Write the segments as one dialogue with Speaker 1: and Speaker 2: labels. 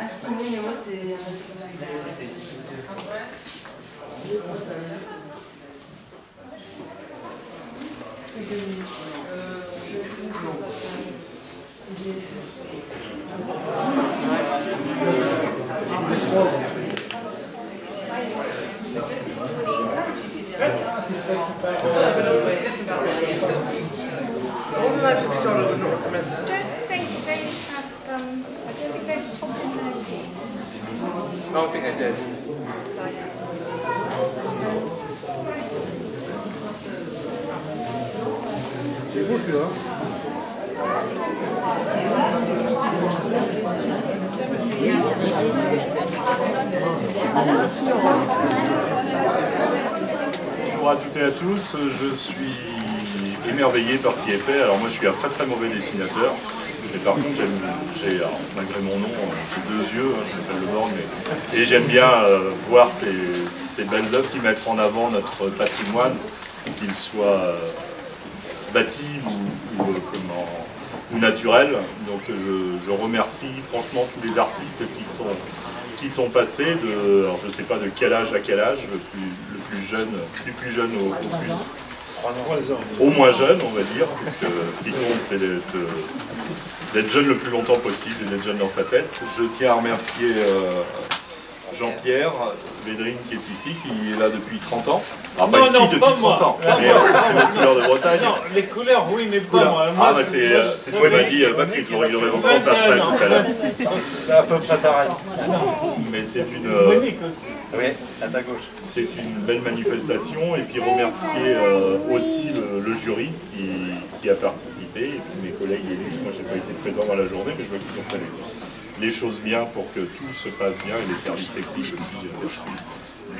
Speaker 1: Oui, mais moi c'était...
Speaker 2: I don't think I did.
Speaker 3: C'est beau celui-là.
Speaker 4: Bonjour à toutes et à tous, je suis émerveillé par ce qui est fait. Alors moi je suis un très mauvais dessinateur. Mais par contre, malgré mon nom, j'ai deux yeux, je m'appelle Le Borgne, et j'aime bien voir ces belles œuvres qui mettent en avant notre patrimoine, qu'il soit bâti ou naturel. Donc je remercie franchement tous les artistes qui sont passés, alors je ne sais pas de quel âge à quel âge, du plus jeune au moins jeune, on va dire, parce que ce qui compte, c'est d'être jeune le plus longtemps possible et d'être jeune dans sa tête. Je tiens à remercier Jean-Pierre Védrine qui est ici, qui est là depuis 30 ans. Ah, pas ici depuis 30 ans, mais les couleurs de Bretagne.
Speaker 5: Non, les couleurs, oui, mais pas moi.
Speaker 4: Ah, bah c'est ce que m'a dit Patrick, il aurait vraiment compté après tout à l'heure.
Speaker 2: C'est à peu près pareil.
Speaker 4: Mais c'est une...
Speaker 2: Oui, à ta gauche.
Speaker 4: C'est une belle manifestation, et puis remercier aussi le jury qui a participé, et puis mes collègues élus. Moi, j'ai pas été présent dans la journée, mais je vois qu'ils ont fait les choses bien pour que tout se passe bien, et les services techniques aussi,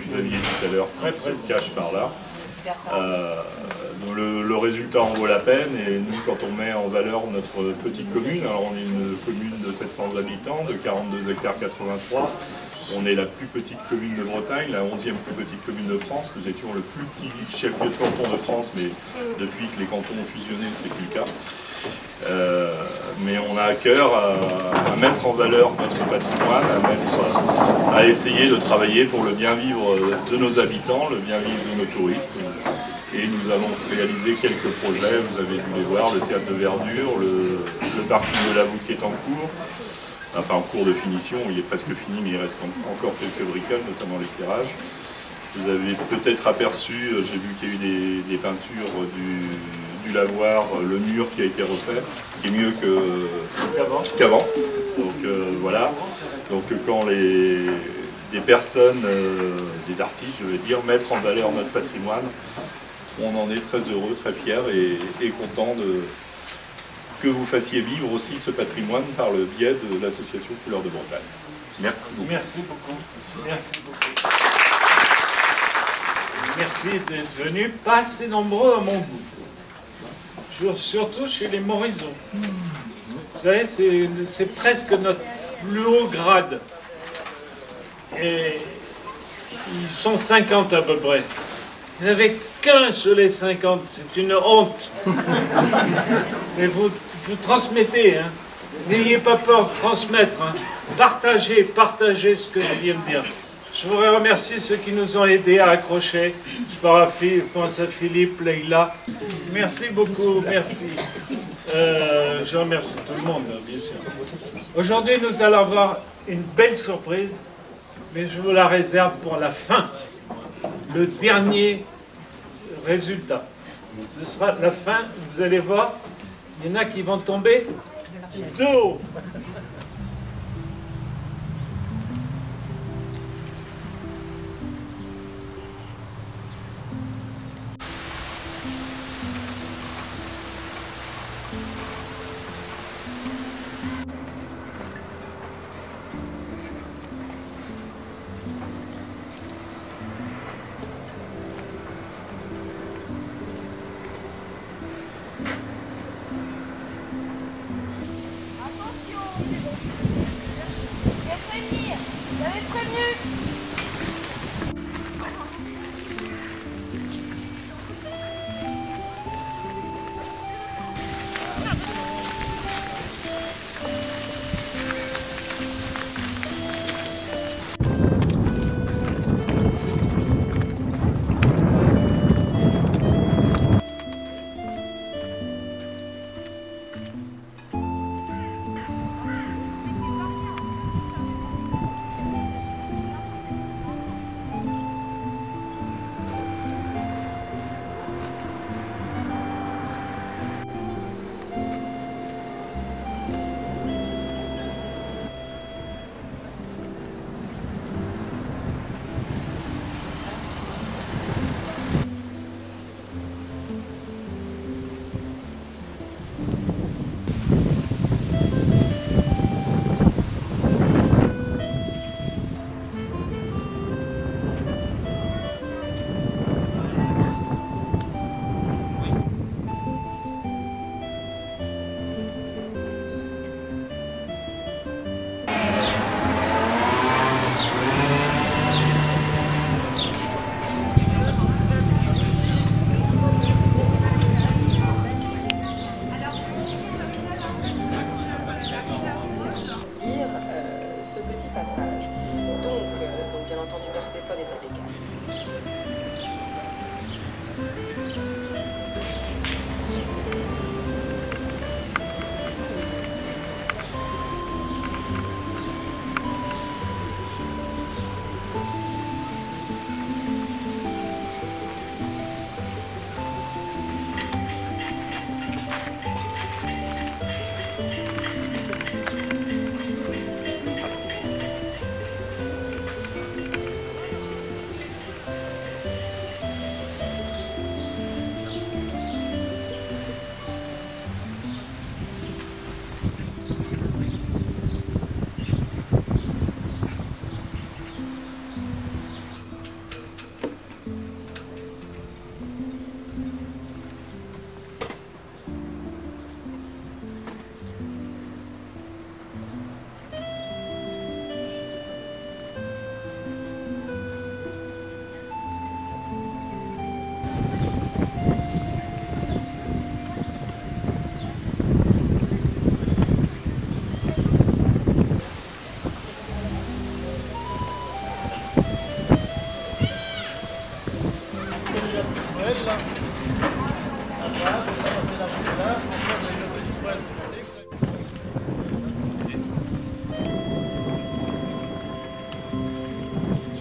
Speaker 4: vous aviez tout à l'heure, qui se cachent par là. Le résultat en vaut la peine, et nous, quand on met en valeur notre petite commune, alors on est une commune de 700 habitants, de 42 hectares 83, on est la plus petite commune de Bretagne, la 11e plus petite commune de France. Nous étions le plus petit chef-lieu de canton de France, mais depuis que les cantons ont fusionné, c'est plus le cas. Mais on a à cœur à mettre en valeur notre patrimoine, à essayer de travailler pour le bien vivre de nos habitants, le bien vivre de nos touristes. Et nous allons réaliser quelques projets, vous avez dû les voir, le théâtre de verdure, le parking de la Voûte qui est en cours. Enfin en cours de finition, il est presque fini, mais il reste encore quelques bricoles, notamment l'éclairage. Vous avez peut-être aperçu, j'ai vu qu'il y a eu des peintures du lavoir, le mur qui a été refait, qui est mieux qu'avant. Donc voilà. Donc quand des personnes, des artistes, je veux dire, mettre en valeur notre patrimoine, on en est très heureux, très fiers et content que vous fassiez vivre aussi ce patrimoine par le biais de l'association Couleurs de Bretagne. Merci beaucoup.
Speaker 5: Merci beaucoup. Merci beaucoup. Merci d'être venus, pas assez nombreux à mon goût. Surtout chez les Morisons. Vous savez, c'est presque notre plus haut grade. Et ils sont 50 à peu près. Il n'y en avait qu'un sur les 50, c'est une honte. Et vous transmettez, hein. N'ayez pas peur de transmettre, hein. Partagez ce que je viens de dire. Je voudrais remercier ceux qui nous ont aidés à accrocher. Je pense à Philippe, Leïla. Merci beaucoup, merci. Je remercie tout le monde, bien sûr. Aujourd'hui, nous allons avoir une belle surprise, mais je vous la réserve pour la fin. Le dernier résultat. Ce sera la fin, vous allez voir, il y en a qui vont tomber de haut.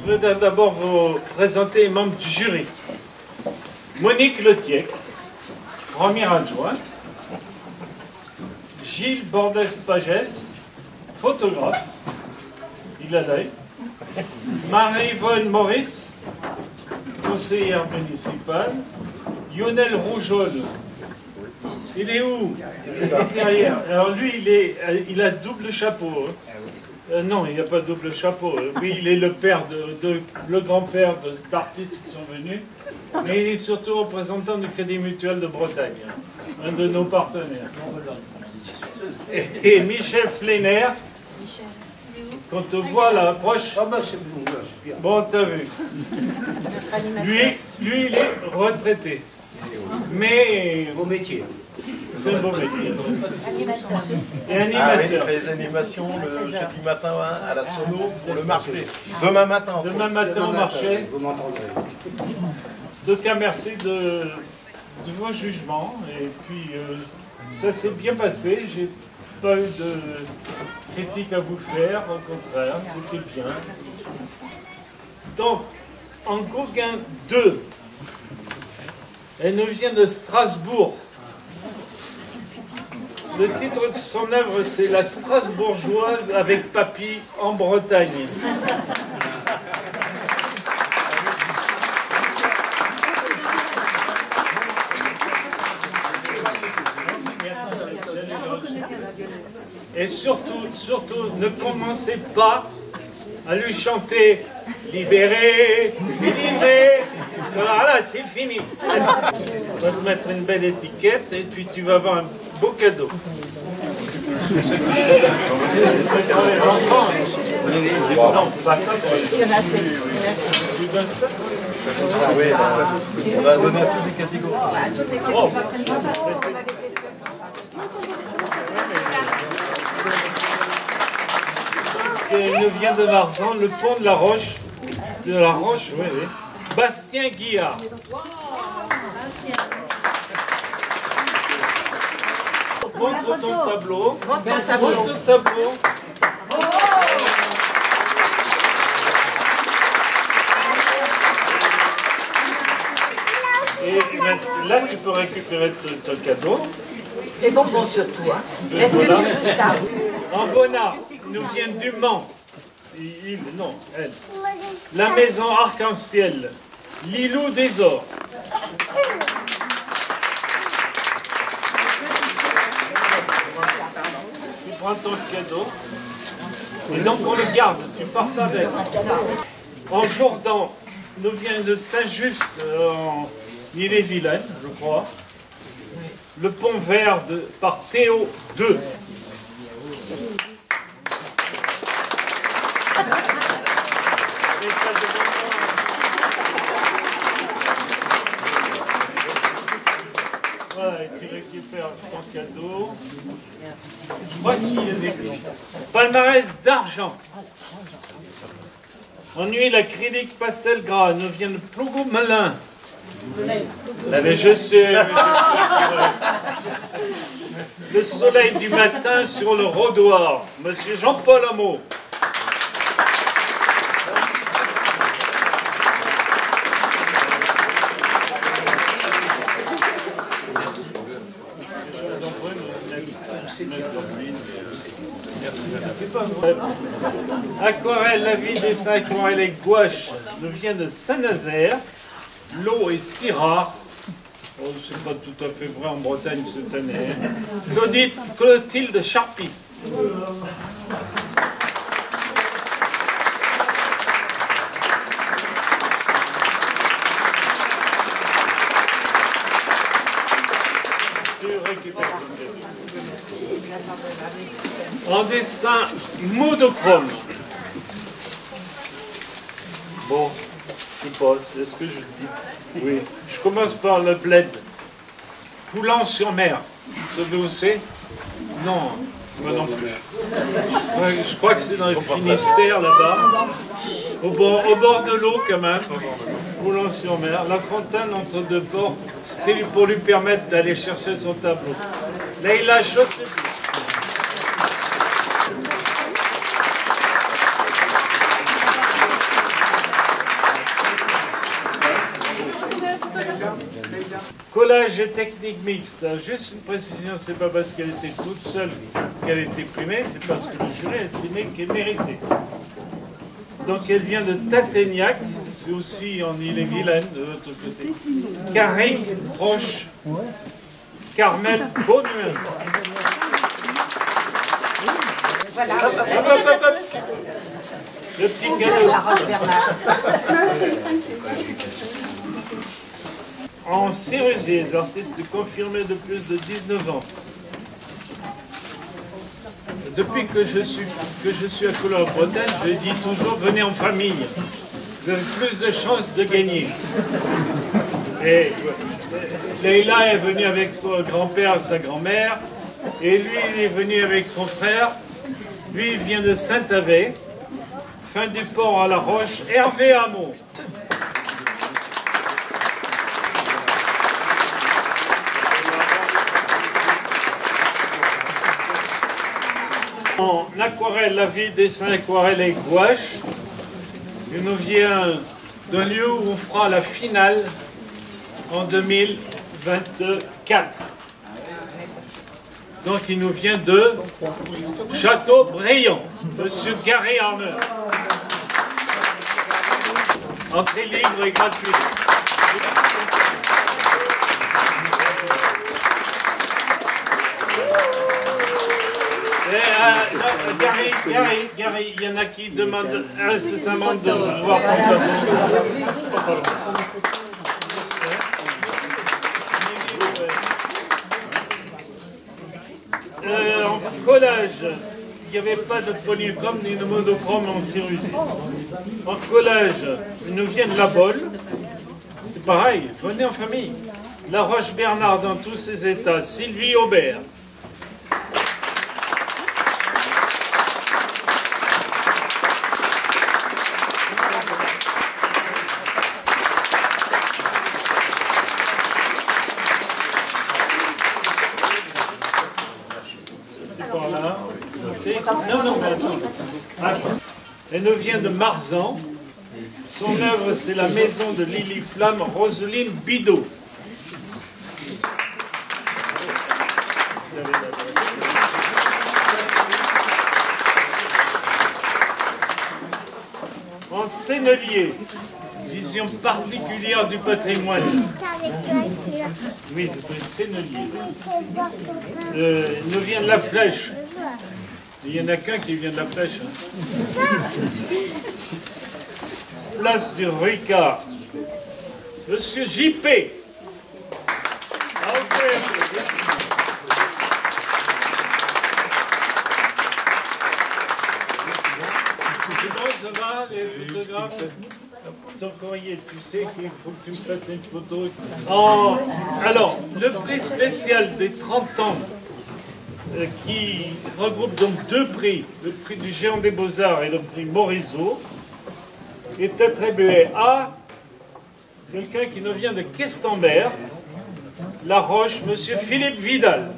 Speaker 5: veux d'abord vous présenter les membres du jury. Monique Letiec, première adjointe. Gilles Bordes-Pagès, photographe. Il a l'œil. Marie-Yvonne Maurice, conseillère municipale. Lionel Rougeol. Il est où? Il est derrière. Alors lui, il a double chapeau. Non, il n'y a pas double chapeau. Oui, il est le père le grand-père d'artistes qui sont venus. Mais il est surtout représentant du Crédit Mutuel de Bretagne, un de nos partenaires. Et Michel Flener, quand on voit la approche.
Speaker 3: Ah bah c'est bon, c'est bien.
Speaker 5: Bon, t'as vu. Lui, il est retraité. Mais
Speaker 3: Beau métier.
Speaker 5: c'est un beau métier.
Speaker 1: Animateur.
Speaker 5: Et
Speaker 2: Ah oui, il
Speaker 5: animateur.
Speaker 2: fait les animations le jeudi matin à la Sono pour le marché. Demain matin.
Speaker 5: Demain matin au marché.
Speaker 3: Vous m'entendrez.
Speaker 5: Donc, merci de vos jugements. Et puis, ça s'est bien passé. J'ai pas eu de critique à vous faire. Au contraire, c'était bien. Donc, en Gauguin 2, elle nous vient de Strasbourg. Le titre de son œuvre, c'est La Strasbourgeoise avec Papy en Bretagne. Et surtout, ne commencez pas à lui chanter « Libéré, délivré », parce que alors là, c'est fini. On va te mettre une belle étiquette et puis tu vas avoir un beau cadeau. C'est pour les enfants. Non, pas ça.
Speaker 1: Il y en a 7.
Speaker 5: Tu donnes ça?
Speaker 2: Ah oui, on va donner à toutes les catégories.
Speaker 5: Oh. Et il nous vient de Varzan, le pont de la Roche. De la Roche, oui, oui. Bastien Guillard. Montre ton tableau. Montre ton tableau. Et là, tu peux récupérer ton cadeau.
Speaker 1: Et bonbons surtout. Hein. Est-ce que tu veux ça?
Speaker 5: Ambona nous vient du Mans. Non, elle. La maison arc-en-ciel. L'îlot des Ors. Tu prends ton cadeau. Et donc on le garde. Tu pars avec. En Jourdan, nous vient de Saint-Just en Ille-et-Vilaine, je crois. Le pont vert par Théo II. Voilà, et tu récupères ton cadeau. Je crois qu'il y a des palmarès d'argent. En huile acrylique pastel gras, nous vient de Plougomelin. Mais je sais. Le soleil du matin sur le Rôdoir. Monsieur Jean-Paul Hameau. Aquarelle, la vie des saints aquarelle et gouache nous vient de Saint-Nazaire. L'eau est si rare. Oh, c'est pas tout à fait vrai en Bretagne cette année. Clotilde Charpie. En dessin monochrome. Bon, je sais pas, c'est ce que je dis. Oui, je commence par le bled. Poulan-sur-Mer. Vous savez où c'est? Non, moi non plus. Ouais, je crois que c'est dans le Finistère là-bas. Au bord de l'eau quand même. Poulan-sur-Mer. La fontaine entre deux ports, c'était pour lui permettre d'aller chercher son tableau. Là, il a chaussé. Collège et technique mixte. Juste une précision, c'est pas parce qu'elle était toute seule qu'elle était primée, c'est parce que le jury a estimé qu'elle méritait. Donc elle vient de Tategnac, c'est aussi en Ille-et-Vilaine, de l'autre côté. Karine Roche, Carmel Beaunuin.
Speaker 1: Voilà.
Speaker 5: Hop, hop, hop, hop. Le petit cadeau.
Speaker 1: La Roche Bernard.
Speaker 5: En Sérusier, les artistes confirmés de plus de 19 ans. Depuis que je suis à Couleur-Bretagne, je dis toujours venez en famille. Vous avez plus de chances de gagner. Et Leïla est venue avec son grand-père et sa grand-mère. Et lui, il est venu avec son frère. Lui, il vient de Saint-Avé. Fin du port à La Roche. Hervé Hamon. En aquarelle, la vie, dessin, aquarelle et gouache. Il nous vient d'un lieu où on fera la finale en 2024. Donc il nous vient de Châteaubriand, Monsieur Gary Armer. Entrée libre et gratuite. Gary, il y en a qui demandent incessamment de voir en collage, il n'y avait pas de polychrome ni de monochrome en Sérusier. En collage, ils nous viennent de la Bolle. C'est pareil, venez en famille. La Roche Bernard dans tous ses états. Sylvie Aubert. Non, attends. Elle nous vient de Marzan. Son œuvre, c'est la maison de Lily Flamme, Roselyne Bidot. En Sennelier, vision particulière du patrimoine. Oui, c'est Sennelier. Il nous vient de la Flèche. Il n'y en a qu'un qui vient de la Flèche. Hein. Place du Ricard. Monsieur J.P. C'est bon, ça va, les photographes? Ton courrier, tu sais qu'il faut que tu me fasses une photo. Alors, le prix spécial des 30 ans qui regroupe donc deux prix, le prix du Géant des Beaux-Arts et le prix Morisot, est attribué à quelqu'un qui nous vient de Questembert, La Roche, Monsieur Philippe Vidal.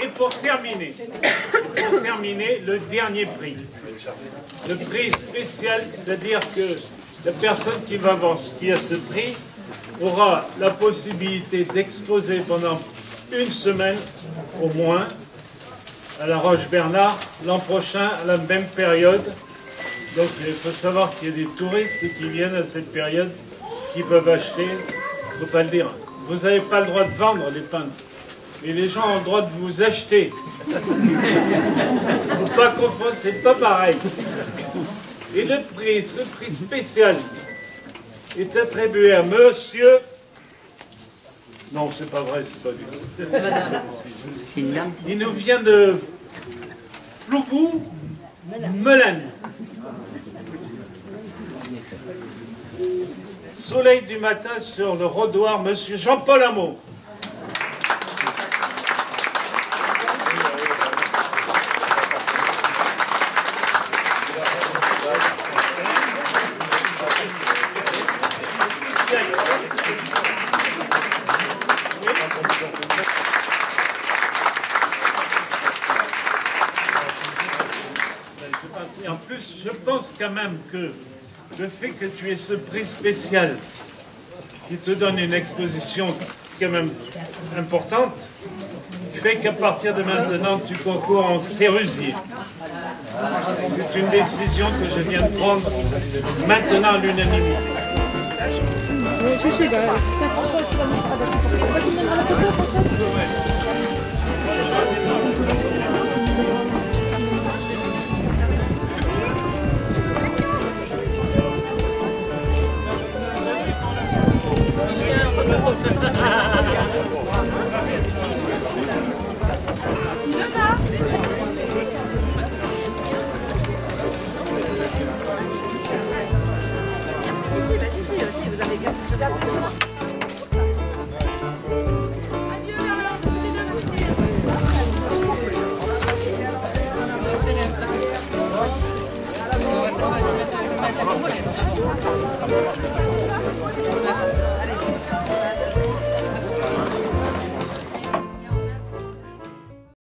Speaker 5: Et pour terminer, le dernier prix. Le prix spécial, c'est-à-dire que la personne qui va avoir, qui a ce prix, aura la possibilité d'exposer pendant une semaine au moins à la Roche-Bernard l'an prochain à la même période. Donc il faut savoir qu'il y a des touristes qui viennent à cette période qui peuvent acheter, il ne faut pas le dire. Vous n'avez pas le droit de vendre les peintres. Mais les gens ont le droit de vous acheter. Il ne faut pas confondre, c'est pas pareil. Et le prix, ce prix spécial, est attribué à monsieur... Non, c'est pas vrai, c'est pas lui. Il nous vient de Ploucou, Melun. Soleil du matin sur le Rodoir, monsieur Jean-Paul Hamon. Et en plus, je pense quand même que le fait que tu aies ce prix spécial qui te donne une exposition quand même importante, fait qu'à partir de maintenant, tu concours en Sérusier. C'est une décision que je viens de prendre maintenant à l'unanimité.
Speaker 6: Si, bah, tiens, François, je te la montre avec. Tu vas te mettre à la photo, François? Si, vous avez bien. Adieu, alors, vous bien goûter.